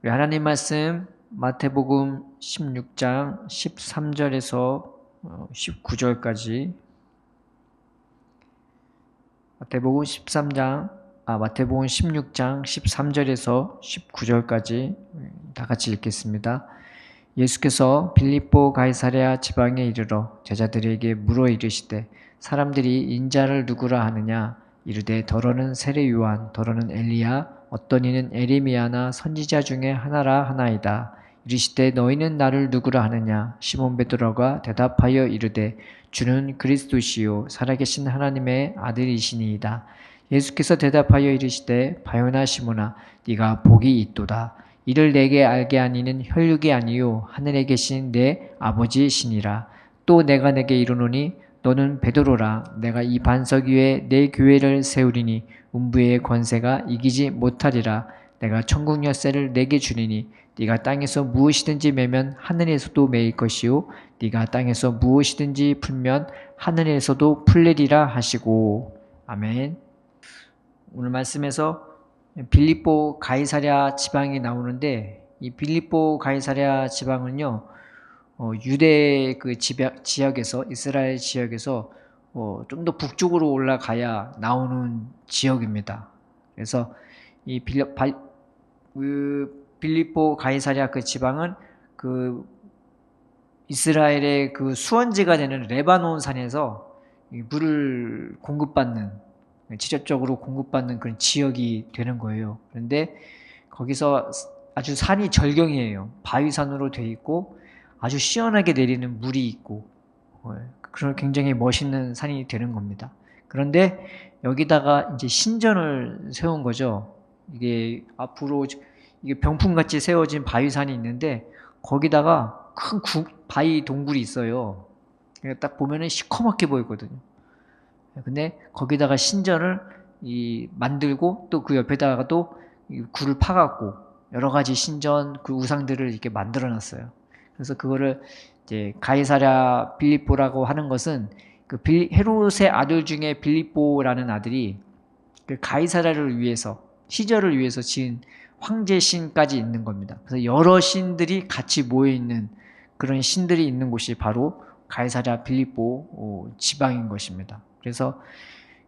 우리 하나님 말씀 마태복음 16장 13절에서 19절까지 마태복음 16장 13절에서 19절까지 다 같이 읽겠습니다. 예수께서 빌립보 가이사랴 지방에 이르러 제자들에게 물어 이르시되 사람들이 인자를 누구라 하느냐 이르되 더러는 세례 요한 더러는 엘리야 어떤 이는 에레미야나 선지자 중에 하나라 하나이다. 이르시되 너희는 나를 누구라 하느냐 시몬 베드로가 대답하여 이르되 주는 그리스도시요 살아계신 하나님의 아들이시니이다. 예수께서 대답하여 이르시되 바요나 시몬아 네가 복이 있도다. 이를 내게 알게 하니는 혈육이 아니요 하늘에 계신 내 아버지시니라. 또 내가 내게 이르노니 너는 베드로라. 내가 이 반석 위에 내 교회를 세우리니 음부의 권세가 이기지 못하리라. 내가 천국 열쇠를 내게 주리니 네가 땅에서 무엇이든지 매면 하늘에서도 매일 것이요 네가 땅에서 무엇이든지 풀면 하늘에서도 풀리리라 하시고. 아멘. 오늘 말씀에서 빌립보 가이사랴 지방이 나오는데 이 빌립보 가이사랴 지방은요 유대 그 지역에서 이스라엘 지역에서 좀 더 북쪽으로 올라가야 나오는 지역입니다. 그래서 이 빌립보 가이사랴 그 지방은 그 이스라엘의 그 수원지가 되는 레바논 산에서 물을 직접적으로 공급받는 그런 지역이 되는 거예요. 그런데 거기서 아주 산이 절경이에요. 바위산으로 돼 있고 아주 시원하게 내리는 물이 있고 그런 굉장히 멋있는 산이 되는 겁니다. 그런데 여기다가 이제 신전을 세운 거죠. 이게 앞으로 이게 병풍같이 세워진 바위산이 있는데 거기다가 큰 바위 동굴이 있어요. 딱 보면은 시커멓게 보이거든요. 근데 거기다가 신전을 만들고 또 그 옆에다가 또 굴을 파갖고 여러 가지 신전 그 우상들을 이렇게 만들어 놨어요. 그래서 그거를 이제 가이사랴 빌립보라고 하는 것은 그 헤롯의 아들 중에 빌립보라는 아들이 그 가이사랴를 위해서 시절을 위해서 지은 황제 신까지 있는 겁니다. 그래서 여러 신들이 같이 모여 있는 그런 신들이 있는 곳이 바로 가이사랴 빌립보 지방인 것입니다. 그래서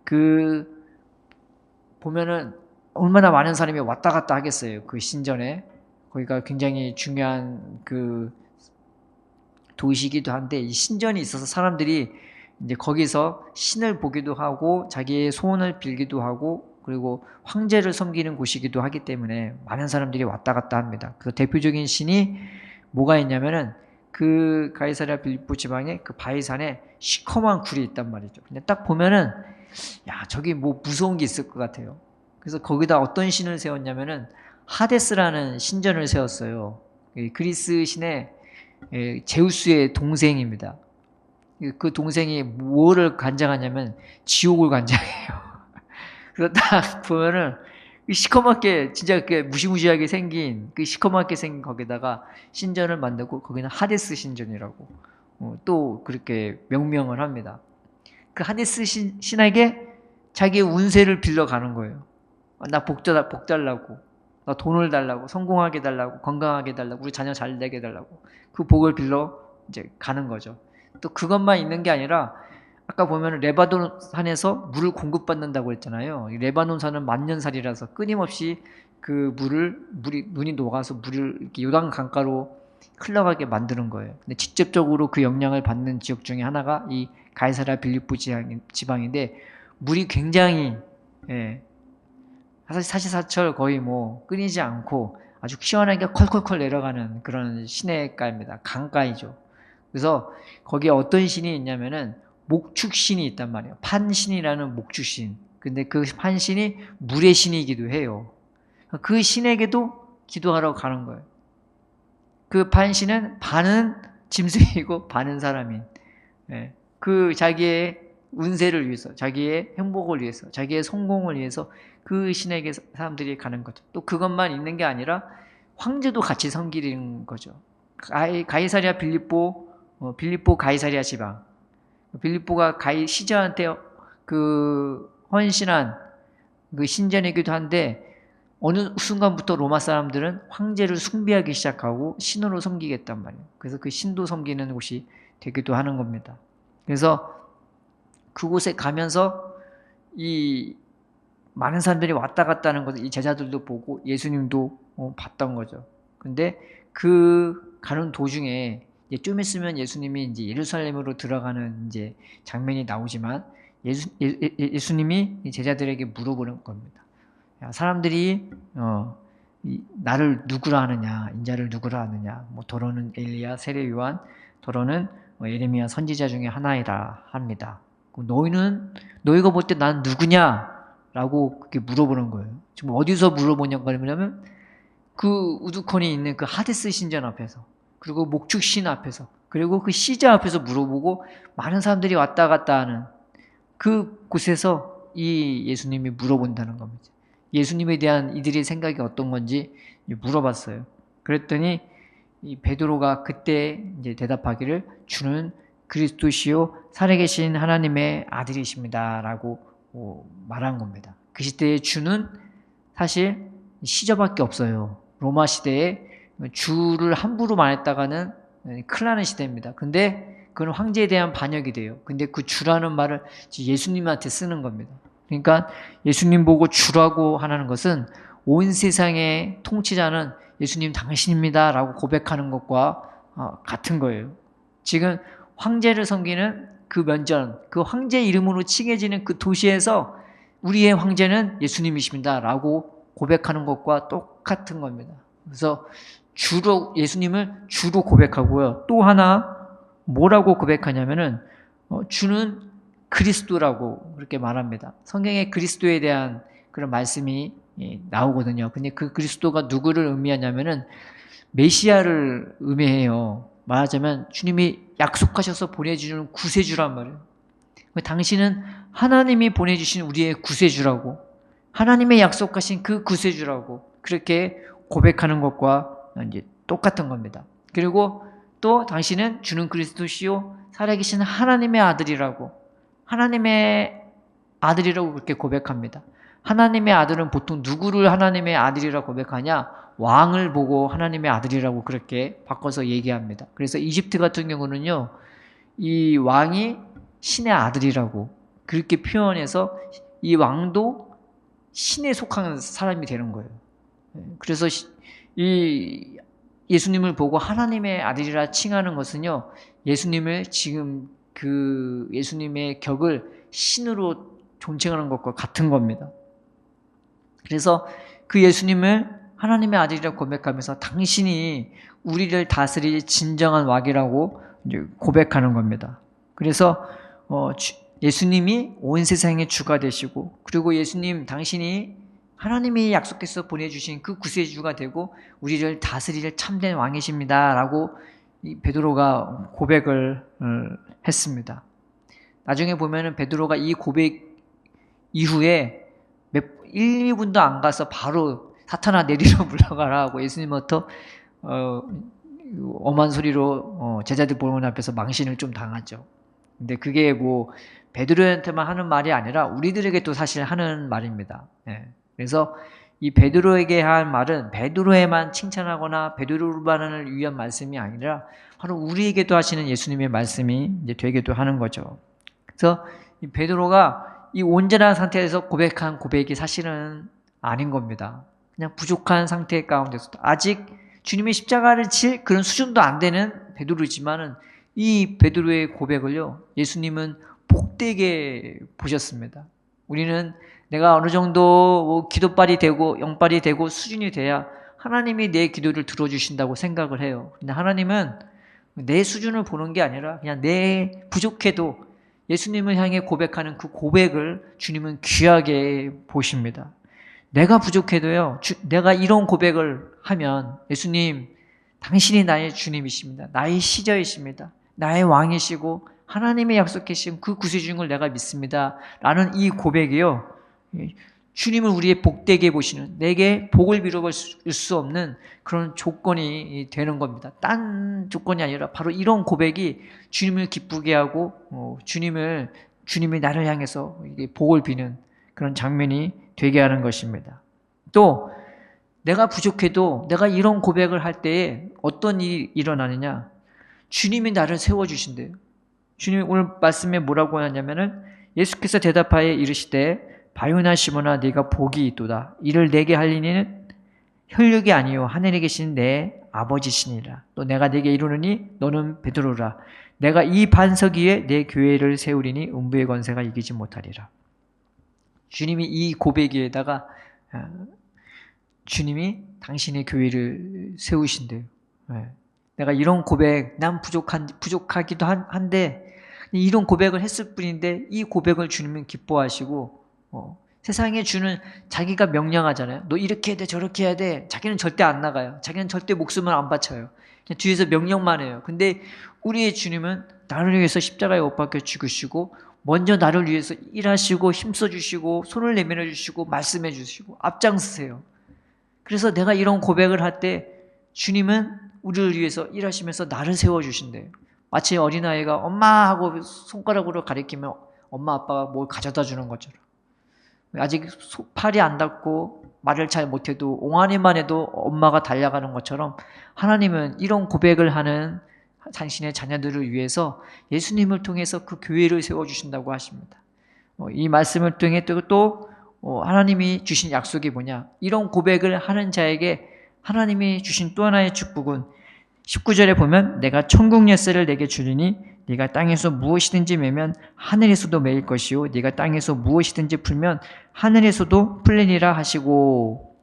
그 보면은 얼마나 많은 사람이 왔다 갔다 하겠어요. 그 신전에. 거기가 굉장히 중요한 그 도시이기도 한데 이 신전이 있어서 사람들이 이제 거기서 신을 보기도 하고 자기의 소원을 빌기도 하고 그리고 황제를 섬기는 곳이기도 하기 때문에 많은 사람들이 왔다 갔다 합니다. 그 대표적인 신이 뭐가 있냐면은 그 가이사랴 빌립보 지방에 그 바위산에 시커먼 굴이 있단 말이죠. 근데 딱 보면은 야 저기 뭐 무서운 게 있을 것 같아요. 그래서 거기다 어떤 신을 세웠냐면은 하데스라는 신전을 세웠어요. 그리스 신의 제우스의 동생입니다. 그 동생이 뭐를 관장하냐면 지옥을 관장해요. 그래서 딱 보면은 시커멓게 진짜 그 무시무시하게 생긴 그 시커멓게 생긴 거기다가 신전을 만들고 거기는 하데스 신전이라고 또 그렇게 명명을 합니다. 그 하데스 신에게 자기의 운세를 빌려 가는 거예요. 나 복 달라고, 나 돈을 달라고, 성공하게 달라고, 건강하게 달라고, 우리 자녀 잘 되게 달라고 그 복을 빌러 이제 가는 거죠. 또 그것만 있는 게 아니라 아까 보면 레바논 산에서 물을 공급받는다고 했잖아요. 레바논 산은 만년살이라서 끊임없이 그 물이 눈이 녹아서 물을 이렇게 요단 강가로 흘러가게 만드는 거예요. 근데 직접적으로 그 영향을 받는 지역 중에 하나가 이 가이사랴 빌립보 지방인데 물이 굉장히 사시사철 거의 뭐 끊이지 않고 아주 시원하게 컬컬컬 내려가는 그런 시내가입니다. 강가이죠. 그래서 거기에 어떤 신이 있냐면은 목축신이 있단 말이에요. 판신이라는 목축신. 근데 그 판신이 물의 신이기도 해요. 그 신에게도 기도하러 가는 거예요. 그 판신은 반은 짐승이고 반은 사람인. 그 자기의 운세를 위해서, 자기의 행복을 위해서, 자기의 성공을 위해서 그 신에게 사람들이 가는 거죠. 또 그것만 있는 게 아니라 황제도 같이 섬기는 거죠. 가이사랴 빌립보 가이사랴 지방. 빌립보가 시저한테 그 헌신한 그 신전이기도 한데 어느 순간부터 로마 사람들은 황제를 숭배하기 시작하고 신으로 섬기겠단 말이에요. 그래서 그 신도 섬기는 곳이 되기도 하는 겁니다. 그래서 그곳에 가면서 이 많은 사람들이 왔다 갔다 하는 것을 이 제자들도 보고 예수님도 봤던 거죠. 근데 그 가는 도중에 좀 있으면 예수님이 이제 예루살렘으로 들어가는 이제 장면이 나오지만 예수님이 제자들에게 물어보는 겁니다. 야, 사람들이 나를 누구라 하느냐, 인자를 누구라 하느냐, 뭐 더러는 엘리야, 세례 요한, 더러는 예레미야 선지자 중에 하나이다 합니다. 너희가 볼 때 난 누구냐? 라고 그렇게 물어보는 거예요. 지금 어디서 물어보냐고 그러냐면 그 우두커니 있는 그 하데스 신전 앞에서, 그리고 목축 신 앞에서, 그리고 그 시자 앞에서 물어보고 많은 사람들이 왔다 갔다 하는 그 곳에서 이 예수님이 물어본다는 겁니다. 예수님에 대한 이들의 생각이 어떤 건지 물어봤어요. 그랬더니 이 베드로가 그때 이제 대답하기를 주는 그리스도시요 살아계신 하나님의 아들이십니다라고 말한 겁니다. 그 시대의 주는 사실 시저밖에 없어요. 로마 시대에 주를 함부로 말했다가는 큰일 나는 시대입니다. 근데 그건 황제에 대한 반역이 돼요. 근데 그 주라는 말을 예수님한테 쓰는 겁니다. 그러니까 예수님 보고 주라고 하는 것은 온 세상의 통치자는 예수님 당신입니다 라고 고백하는 것과 같은 거예요. 지금 황제를 섬기는 그 면전, 그 황제 이름으로 칭해지는 그 도시에서 우리의 황제는 예수님이십니다 라고 고백하는 것과 똑같은 겁니다. 그래서 예수님을 주로 고백하고요. 또 하나 뭐라고 고백하냐면은 주는 그리스도라고 그렇게 말합니다. 성경에 그리스도에 대한 그런 말씀이 나오거든요. 근데 그 그리스도가 누구를 의미하냐면은 메시아를 의미해요. 말하자면 주님이 약속하셔서 보내주는 구세주란 말이에요. 당신은 하나님이 보내주신 우리의 구세주라고, 하나님의 약속하신 그 구세주라고 그렇게 고백하는 것과 이제 똑같은 겁니다. 그리고 또 당신은 주는 그리스도시요 살아계신 하나님의 아들이라고, 하나님의 아들이라고 그렇게 고백합니다. 하나님의 아들은 보통 누구를 하나님의 아들이라고 고백하냐? 왕을 보고 하나님의 아들이라고 그렇게 바꿔서 얘기합니다. 그래서 이집트 같은 경우는요, 이 왕이 신의 아들이라고 그렇게 표현해서 이 왕도 신에 속하는 사람이 되는 거예요. 그래서 이 예수님을 보고 하나님의 아들이라 칭하는 것은요, 예수님을 지금 그 예수님의 격을 신으로 존칭하는 것과 같은 겁니다. 그래서 그 예수님을 하나님의 아들이라고 고백하면서 당신이 우리를 다스릴 진정한 왕이라고 이제 고백하는 겁니다. 그래서 예수님이 온 세상의 주가 되시고, 그리고 예수님 당신이 하나님이 약속해서 보내주신 그 구세주가 되고 우리를 다스릴 참된 왕이십니다 라고 베드로가 고백을 했습니다. 나중에 보면은 베드로가 이 고백 이후에 1, 2분도 안 가서 바로 사탄아 내리러 물러가라 하고 예수님부터 엄한 소리로 제자들 보는 앞에서 망신을 좀 당하죠. 근데 그게 뭐 베드로한테만 하는 말이 아니라 우리들에게도 사실 하는 말입니다. 그래서 이 베드로에게 한 말은 베드로에만 칭찬하거나 베드로만을 위한 말씀이 아니라 바로 우리에게도 하시는 예수님의 말씀이 이제 되기도 하는 거죠. 그래서 이 베드로가 이 온전한 상태에서 고백한 고백이 사실은 아닌 겁니다. 그냥 부족한 상태 가운데서 아직 주님의 십자가를 칠 그런 수준도 안 되는 베드로지만은 이 베드로의 고백을요, 예수님은 복되게 보셨습니다. 우리는 내가 어느 정도 기도발이 되고 영발이 되고 수준이 돼야 하나님이 내 기도를 들어주신다고 생각을 해요. 근데 하나님은 내 수준을 보는 게 아니라 그냥 내 부족해도 예수님을 향해 고백하는 그 고백을 주님은 귀하게 보십니다. 내가 부족해도요, 내가 이런 고백을 하면 예수님, 당신이 나의 주님이십니다. 나의 시저이십니다. 나의 왕이시고 하나님의 약속하신 그 구세주를 내가 믿습니다. 라는 이 고백이요, 주님은 우리의 복되게 보시는, 내게 복을 빌어볼 수 없는 그런 조건이 되는 겁니다. 딴 조건이 아니라 바로 이런 고백이 주님을 기쁘게 하고 주님이 나를 향해서 복을 비는 그런 장면이 되게 하는 것입니다. 또 내가 부족해도 내가 이런 고백을 할 때에 어떤 일이 일어나느냐? 주님이 나를 세워주신대요. 주님이 오늘 말씀에 뭐라고 하냐면은 예수께서 대답하여 이르시되 바요나 시몬아 네가 복이 있도다. 이를 내게 할 이는 혈육이 아니요 하늘에 계신 내 아버지시니라. 또 내가 네게 이르노니 너는 베드로라. 내가 이 반석 위에 내 교회를 세우리니 음부의 권세가 이기지 못하리라. 주님이 이 고백 위에다가 주님이 당신의 교회를 세우신대요. 내가 이런 고백, 난 부족하기도 한데 이런 고백을 했을 뿐인데 이 고백을 주님은 기뻐하시고 세상에 주는 자기가 명령하잖아요. 너 이렇게 해야 돼, 저렇게 해야 돼. 자기는 절대 안 나가요. 자기는 절대 목숨을 안 바쳐요. 그냥 뒤에서 명령만 해요. 근데 우리의 주님은 나를 위해서 십자가에 못 박혀 죽으시고 먼저 나를 위해서 일하시고 힘써주시고 손을 내밀어 주시고 말씀해 주시고 앞장서세요. 그래서 내가 이런 고백을 할 때 주님은 우리를 위해서 일하시면서 나를 세워주신대요. 마치 어린아이가 엄마 하고 손가락으로 가리키면 엄마 아빠가 뭘 가져다 주는 것처럼 아직 팔이 안 닿고 말을 잘 못해도 옹알이만 해도 엄마가 달려가는 것처럼 하나님은 이런 고백을 하는 당신의 자녀들을 위해서 예수님을 통해서 그 교회를 세워주신다고 하십니다. 이 말씀을 통해 또 하나님이 주신 약속이 뭐냐? 이런 고백을 하는 자에게 하나님이 주신 또 하나의 축복은 19절에 보면 내가 천국 열쇠를 내게 주리니 네가 땅에서 무엇이든지 매면 하늘에서도 매일 것이요 네가 땅에서 무엇이든지 풀면 하늘에서도 풀리니라 하시고,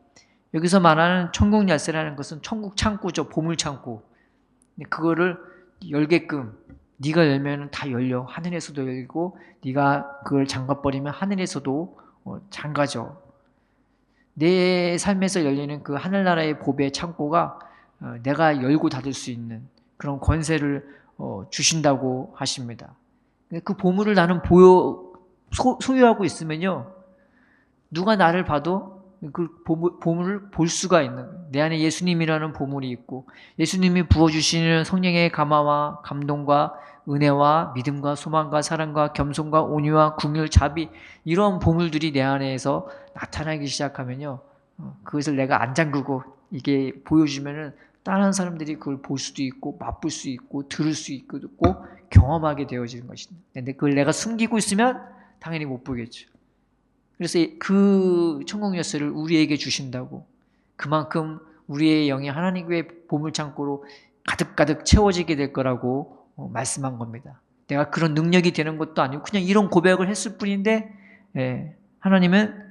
여기서 말하는 천국 열쇠라는 것은 천국 창고죠. 보물 창고. 그거를 열게끔 네가 열면 다 열려. 하늘에서도 열리고 네가 그걸 잠가버리면 하늘에서도 잠가져. 내 삶에서 열리는 그 하늘나라의 보배 창고가 내가 열고 닫을 수 있는 그런 권세를 주신다고 하십니다. 그 보물을 나는 소유하고 있으면요, 누가 나를 봐도 그 보물을 볼 수가 있는 거예요. 내 안에 예수님이라는 보물이 있고 예수님이 부어주시는 성령의 감화와 감동과 은혜와 믿음과 소망과 사랑과 겸손과 온유와 긍휼 자비, 이런 보물들이 내 안에서 나타나기 시작하면요, 그것을 내가 안 잠그고 이게 보여주면은 다른 사람들이 그걸 볼 수도 있고 맛볼 수 있고 들을 수 있고 경험하게 되어지는 것입니다. 근데 그걸 내가 숨기고 있으면 당연히 못 보겠죠. 그래서 그 천국 열쇠를 우리에게 주신다고, 그만큼 우리의 영이 하나님의 보물창고로 가득가득 채워지게 될 거라고 말씀한 겁니다. 내가 그런 능력이 되는 것도 아니고 그냥 이런 고백을 했을 뿐인데 하나님은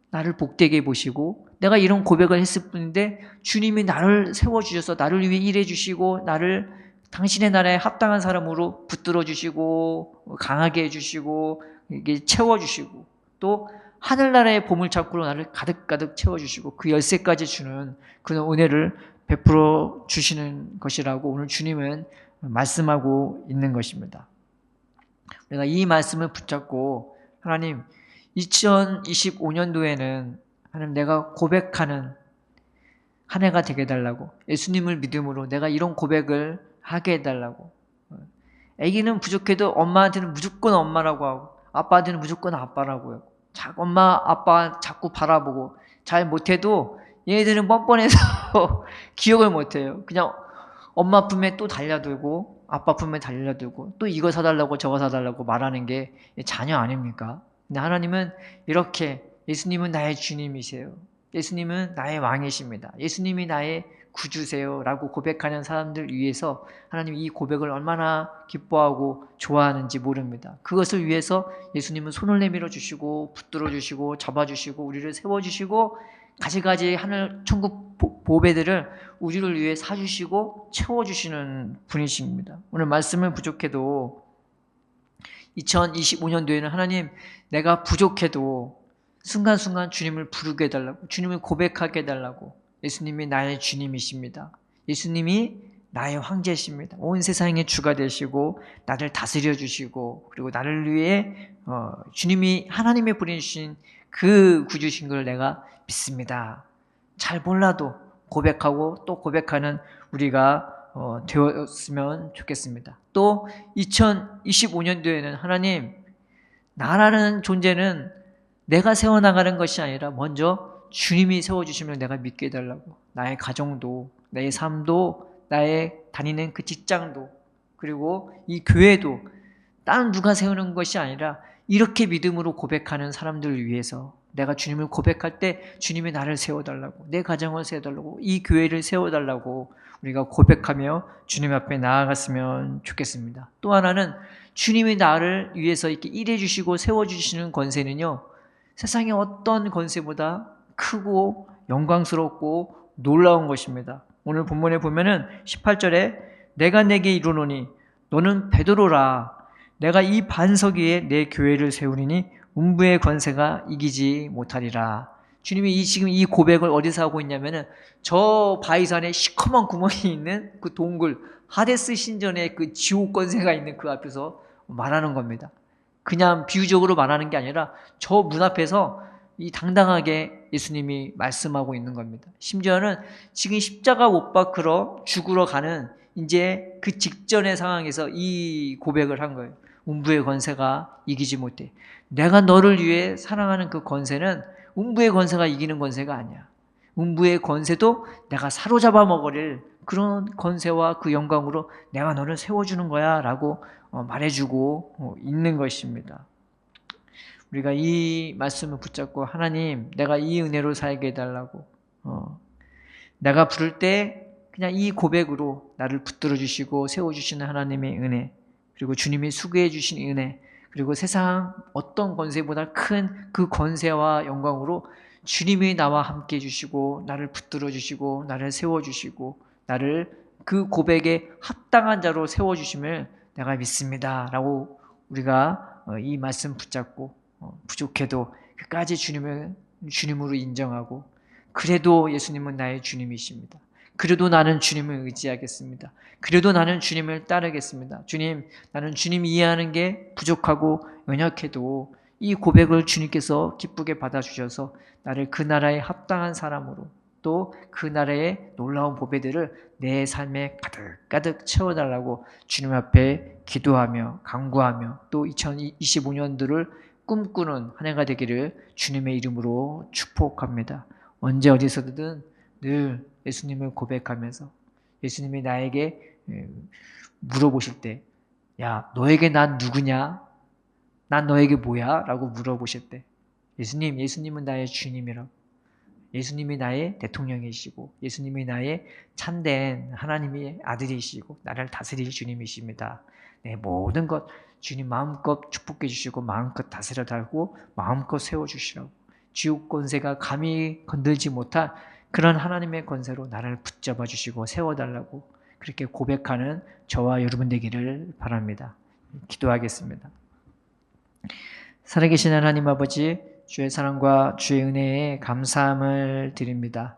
나를 복되게 보시고 내가 이런 고백을 했을 뿐인데 주님이 나를 세워주셔서 나를 위해 일해주시고 나를 당신의 나라에 합당한 사람으로 붙들어 주시고 강하게 해주시고 이게 채워주시고 또 하늘나라의 보물창고로 나를 가득가득 채워주시고 그 열쇠까지 주는 그런 은혜를 베풀어 주시는 것이라고 오늘 주님은 말씀하고 있는 것입니다. 내가 이 말씀을 붙잡고 하나님 2025년도에는 하나님 내가 고백하는 한 해가 되게 해달라고, 예수님을 믿음으로 내가 이런 고백을 하게 해달라고. 아기는 부족해도 엄마한테는 무조건 엄마라고 하고 아빠한테는 무조건 아빠라고 하고 엄마 아빠 자꾸 바라보고 잘 못해도 얘네들은 뻔뻔해서 기억을 못해요. 그냥 엄마 품에 또 달려들고 아빠 품에 달려들고 또 이거 사달라고 저거 사달라고 말하는 게 자녀 아닙니까? 근데 하나님은 이렇게 예수님은 나의 주님이세요. 예수님은 나의 왕이십니다. 예수님이 나의 구주세요 라고 고백하는 사람들 위해서 하나님이 이 고백을 얼마나 기뻐하고 좋아하는지 모릅니다. 그것을 위해서 예수님은 손을 내밀어 주시고 붙들어 주시고 잡아주시고 우리를 세워주시고 가지가지 하늘 천국 보배들을 우리를 위해 사주시고 채워주시는 분이십니다. 오늘 말씀을 부족해도 2025년도에는 하나님 내가 부족해도 순간순간 주님을 부르게 해달라고, 주님을 고백하게 해달라고. 예수님이 나의 주님이십니다. 예수님이 나의 황제십니다. 온 세상의 주가 되시고 나를 다스려 주시고 그리고 나를 위해 주님이 하나님이 보내주신 그 구주신 걸 내가 믿습니다. 잘 몰라도 고백하고 또 고백하는 우리가 되었으면 좋겠습니다. 또 2025년도에는 하나님 나라는 존재는 내가 세워나가는 것이 아니라 먼저 주님이 세워주시면 내가 믿게 해달라고. 나의 가정도, 나의 삶도, 나의 다니는 그 직장도, 그리고 이 교회도 다른 누가 세우는 것이 아니라 이렇게 믿음으로 고백하는 사람들을 위해서 내가 주님을 고백할 때 주님이 나를 세워달라고, 내 가정을 세워달라고, 이 교회를 세워달라고 우리가 고백하며 주님 앞에 나아갔으면 좋겠습니다. 또 하나는 주님이 나를 위해서 이렇게 일해주시고 세워주시는 권세는요, 세상의 어떤 권세보다 크고 영광스럽고 놀라운 것입니다. 오늘 본문에 보면은 18절에 내가 내게 이르노니 너는 베드로라. 내가 이 반석 위에 내 교회를 세우리니 음부의 권세가 이기지 못하리라. 주님이 지금 이 고백을 어디서 하고 있냐면은 저 바위산에 시커먼 구멍이 있는 그 동굴, 하데스 신전에 그 지옥 권세가 있는 그 앞에서 말하는 겁니다. 그냥 비유적으로 말하는 게 아니라 저 문 앞에서 이 당당하게 예수님이 말씀하고 있는 겁니다. 심지어는 지금 십자가 못 박으러 죽으러 가는 이제 그 직전의 상황에서 이 고백을 한 거예요. 음부의 권세가 이기지 못해. 내가 너를 위해 사랑하는 그 권세는 음부의 권세가 이기는 권세가 아니야. 음부의 권세도 내가 사로잡아 먹으릴 그런 권세와 그 영광으로 내가 너를 세워주는 거야 라고 말해주고 있는 것입니다. 우리가 이 말씀을 붙잡고 하나님 내가 이 은혜로 살게 해달라고, 내가 부를 때 그냥 이 고백으로 나를 붙들어 주시고 세워주시는 하나님의 은혜, 그리고 주님이 수고해 주신 은혜, 그리고 세상 어떤 권세보다 큰 그 권세와 영광으로 주님이 나와 함께 해주시고 나를 붙들어 주시고 나를 세워주시고 나를 그 고백에 합당한 자로 세워주심을 내가 믿습니다 라고 우리가 이 말씀 붙잡고 부족해도 끝까지 주님으로 인정하고, 그래도 예수님은 나의 주님이십니다. 그래도 나는 주님을 의지하겠습니다. 그래도 나는 주님을 따르겠습니다. 주님, 나는 주님이 이해하는 게 부족하고 연약해도 이 고백을 주님께서 기쁘게 받아주셔서 나를 그 나라에 합당한 사람으로, 또 그 나라의 놀라운 보배들을 내 삶에 가득가득 채워달라고 주님 앞에 기도하며 간구하며 또 2025년도를 꿈꾸는 한 해가 되기를 주님의 이름으로 축복합니다. 언제 어디서든 늘 예수님을 고백하면서 예수님이 나에게 물어보실 때, 야, 너에게 난 누구냐? 난 너에게 뭐야? 라고 물어보실 때 예수님은 나의 주님이라고, 예수님이 나의 대통령이시고 예수님이 나의 참된 하나님의 아들이시고 나를 다스릴 주님이십니다. 내 모든 것 주님 마음껏 축복해 주시고 마음껏 다스려 달고 마음껏 세워주시라고, 지옥 권세가 감히 건들지 못한 그런 하나님의 권세로 나를 붙잡아 주시고 세워달라고 그렇게 고백하는 저와 여러분 되기를 바랍니다. 기도하겠습니다. 살아계신 하나님 아버지, 주의 사랑과 주의 은혜에 감사함을 드립니다.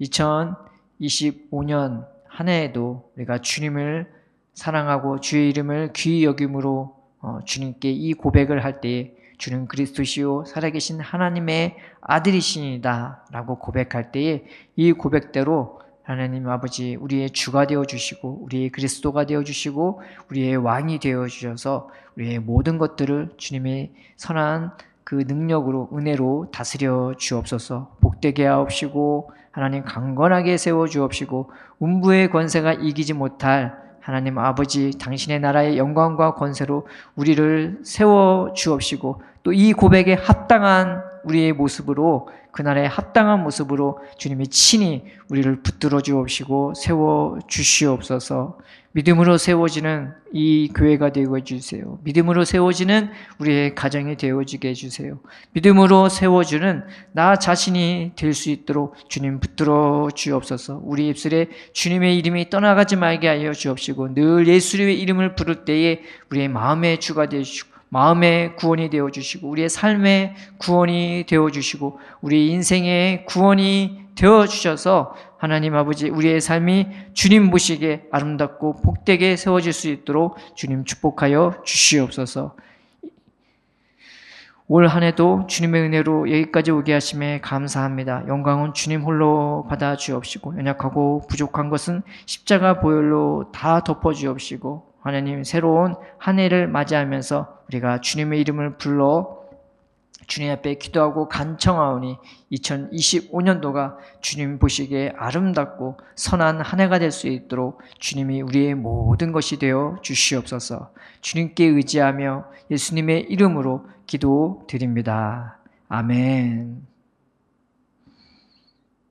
2025년 한 해에도 우리가 주님을 사랑하고 주의 이름을 귀히 여김으로 주님께 이 고백을 할 때에 주는 그리스도시요 살아계신 하나님의 아들이시니다 라고 고백할 때에 이 고백대로 하나님 아버지 우리의 주가 되어주시고 우리의 그리스도가 되어주시고 우리의 왕이 되어주셔서 우리의 모든 것들을 주님의 선한 그 능력으로 은혜로 다스려 주옵소서. 복되게 하옵시고 하나님 강건하게 세워 주옵시고 음부의 권세가 이기지 못할 하나님 아버지 당신의 나라의 영광과 권세로 우리를 세워 주옵시고 또 이 고백에 합당한 우리의 모습으로 그날의 합당한 모습으로 주님이 친히 우리를 붙들어 주옵시고 세워 주시옵소서. 믿음으로 세워지는 이 교회가 되어 주세요. 믿음으로 세워지는 우리의 가정이 되어지게 해주세요. 믿음으로 세워주는 나 자신이 될 수 있도록 주님 붙들어 주옵소서. 우리 입술에 주님의 이름이 떠나가지 말게 하여 주옵시고 늘 예수님의 이름을 부를 때에 우리의 마음의 주가 되어주시고 마음의 구원이 되어주시고 우리의 삶의 구원이 되어주시고 우리 인생의 구원이 되어주셔서 하나님 아버지 우리의 삶이 주님 보시기에 아름답고 복되게 세워질 수 있도록 주님 축복하여 주시옵소서. 올 한 해도 주님의 은혜로 여기까지 오게 하심에 감사합니다. 영광은 주님 홀로 받아 주옵시고 연약하고 부족한 것은 십자가 보혈로 다 덮어 주옵시고 하나님 새로운 한 해를 맞이하면서 우리가 주님의 이름을 불러 주님 앞에 기도하고 간청하오니 2025년도가 주님 보시기에 아름답고 선한 한 해가 될 수 있도록 주님이 우리의 모든 것이 되어 주시옵소서. 주님께 의지하며 예수님의 이름으로 기도드립니다. 아멘.